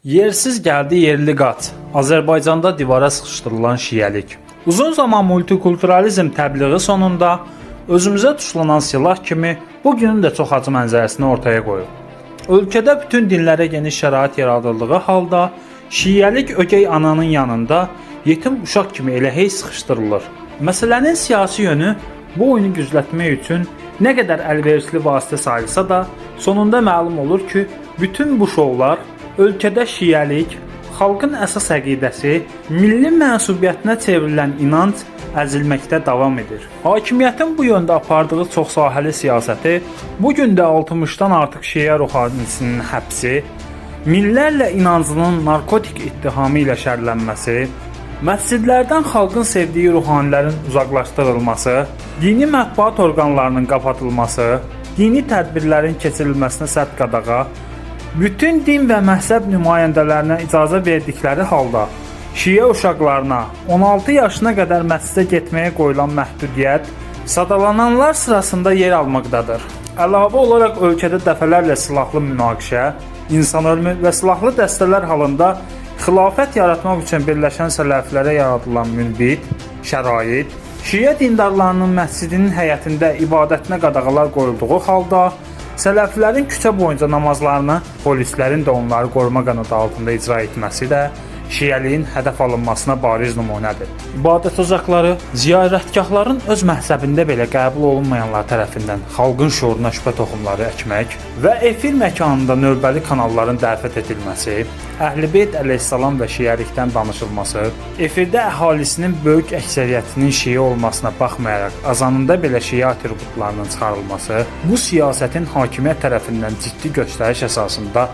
Yersiz gəldi yerli qat. Azərbaycanda divara sıxışdırılan şiəlik. Uzun zaman multikulturalizm təbliği sonunda özümüzə tuşlanan silah kimi bugünün də çox acı mənzərəsini ortaya qoyub. Ölkədə bütün dinlərə geniş şərait yaradıldığı halda şiəlik ögey ananın yanında yetim uşaq kimi elə hey sıxışdırılır. Məsələnin siyasi yönü bu oyunu güclətmək üçün nə qədər əlverişli vasitə sayılsa da, sonunda məlum olur ki, bütün bu şovlar ölkədə şiəlik, xalqın əsas əqidəsi, milli mənsubiyyətinə çevrilən inanc əzilməkdə davam edir. Hakimiyyətin bu yöndə apardığı çoxsahəli siyasəti, bugün də 60-dan artıq şiə ruhanisinin həbsi, minlərlə inancının narkotik ittihamı ilə şərlənməsi, məscidlərdən xalqın sevdiyi ruhanilərin uzaqlaşdırılması, dini mətbuat orqanlarının qapatılması, dini tədbirlərin keçirilməsinə sərt qadağa, bütün din və məhzəb nümayəndələrinə icazə verdikləri halda şiə uşaqlarına 16 yaşına qədər məscidə getməyə qoyulan məhdudiyyət sadalananlar sırasında yer almaqdadır. Əlavə olaraq ölkədə dəfələrlə silahlı münaqişə, insan ölümü və silahlı dəstələr halında xilafət yaratmaq üçün birləşən sələfilərə yaradılan münbit, şərait, şiə dindarlarının məscidinin həyətində ibadətinə qadağalar qoyulduğu halda sələfilərin küçə boyunca namazlarını polislərin də onları qoruma qanadı altında icra etməsi də şiəliyin hədəf alınmasına bariz nümunədir. İbadət ocaqları, ziyarətgahların öz məhzəbində belə qəbul olunmayanlar tərəfindən xalqın şuuruna şübhə toxumları əkmək və efir məkanında növbəli kanalların dəfət edilməsi, Əhl-i Beyt əleyhissalam və şiəlikdən danışılması, efirdə əhalisinin böyük əksəriyyətinin şiə olmasına baxmayaraq azanında belə şiə atributlarının çıxarılması, bu siyasətin hakimiyyət tərəfindən ciddi göstəriş əsasında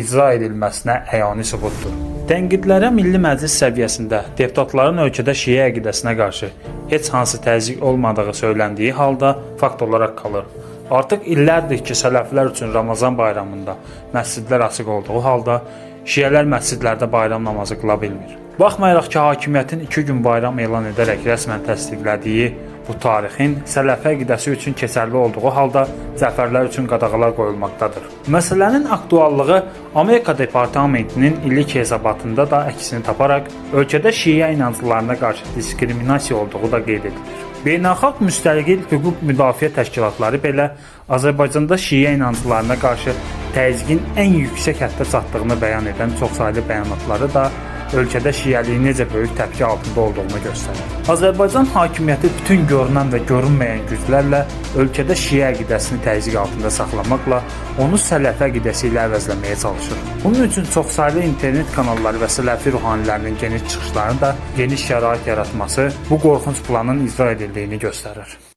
icra edilməsinə əyani sübutdur. Tənqidlərə Milli Məclis səviyyəsində deputatların ölkədə şiə əqidəsinə qarşı heç hansı təzyiq olmadığı söyləndiyi halda fakt olaraq qalır. Artıq illərdir ki, sələflər üçün Ramazan bayramında məscidlər açıq olduğu halda şiələr məscidlərdə bayram namazı qıla bilmir. Baxmayaraq ki, hakimiyyətin 2 gün bayram elan edərək rəsmən təsdiqlədiyi bu tarixin sələfə əqidəsi üçün keçərli olduğu halda zəfərlər üçün qadağalar qoyulmaqdadır. Məsələnin aktuallığı Amerika Departamentinin illik hesabatında da əksini taparaq ölkədə şiə inanclarına qarşı diskriminasiya olduğu da qeyd edilir. Beynəlxalq müstəqil hüquq müdafiə təşkilatları belə Azərbaycanda şiə inanclarına qarşı təzyiqin ən yüksək həddə çatdığını bəyan edən çoxsaylı bəyanatları da ölkədə şiəliyin necə böyük təpki altında olduğunu göstərir. Azərbaycan hakimiyyəti bütün görünən və görünməyən güclərlə ölkədə şiə əqidəsini təzyiq altında saxlamaqla onu sələfi əqidəsi ilə əvəzləməyə çalışır. Bunun üçün çoxsaylı internet kanalları və sələfi ruhanilərinin geniş çıxışlarını da geniş şərait yaratması bu qorxunc planın icra edildiyini göstərir.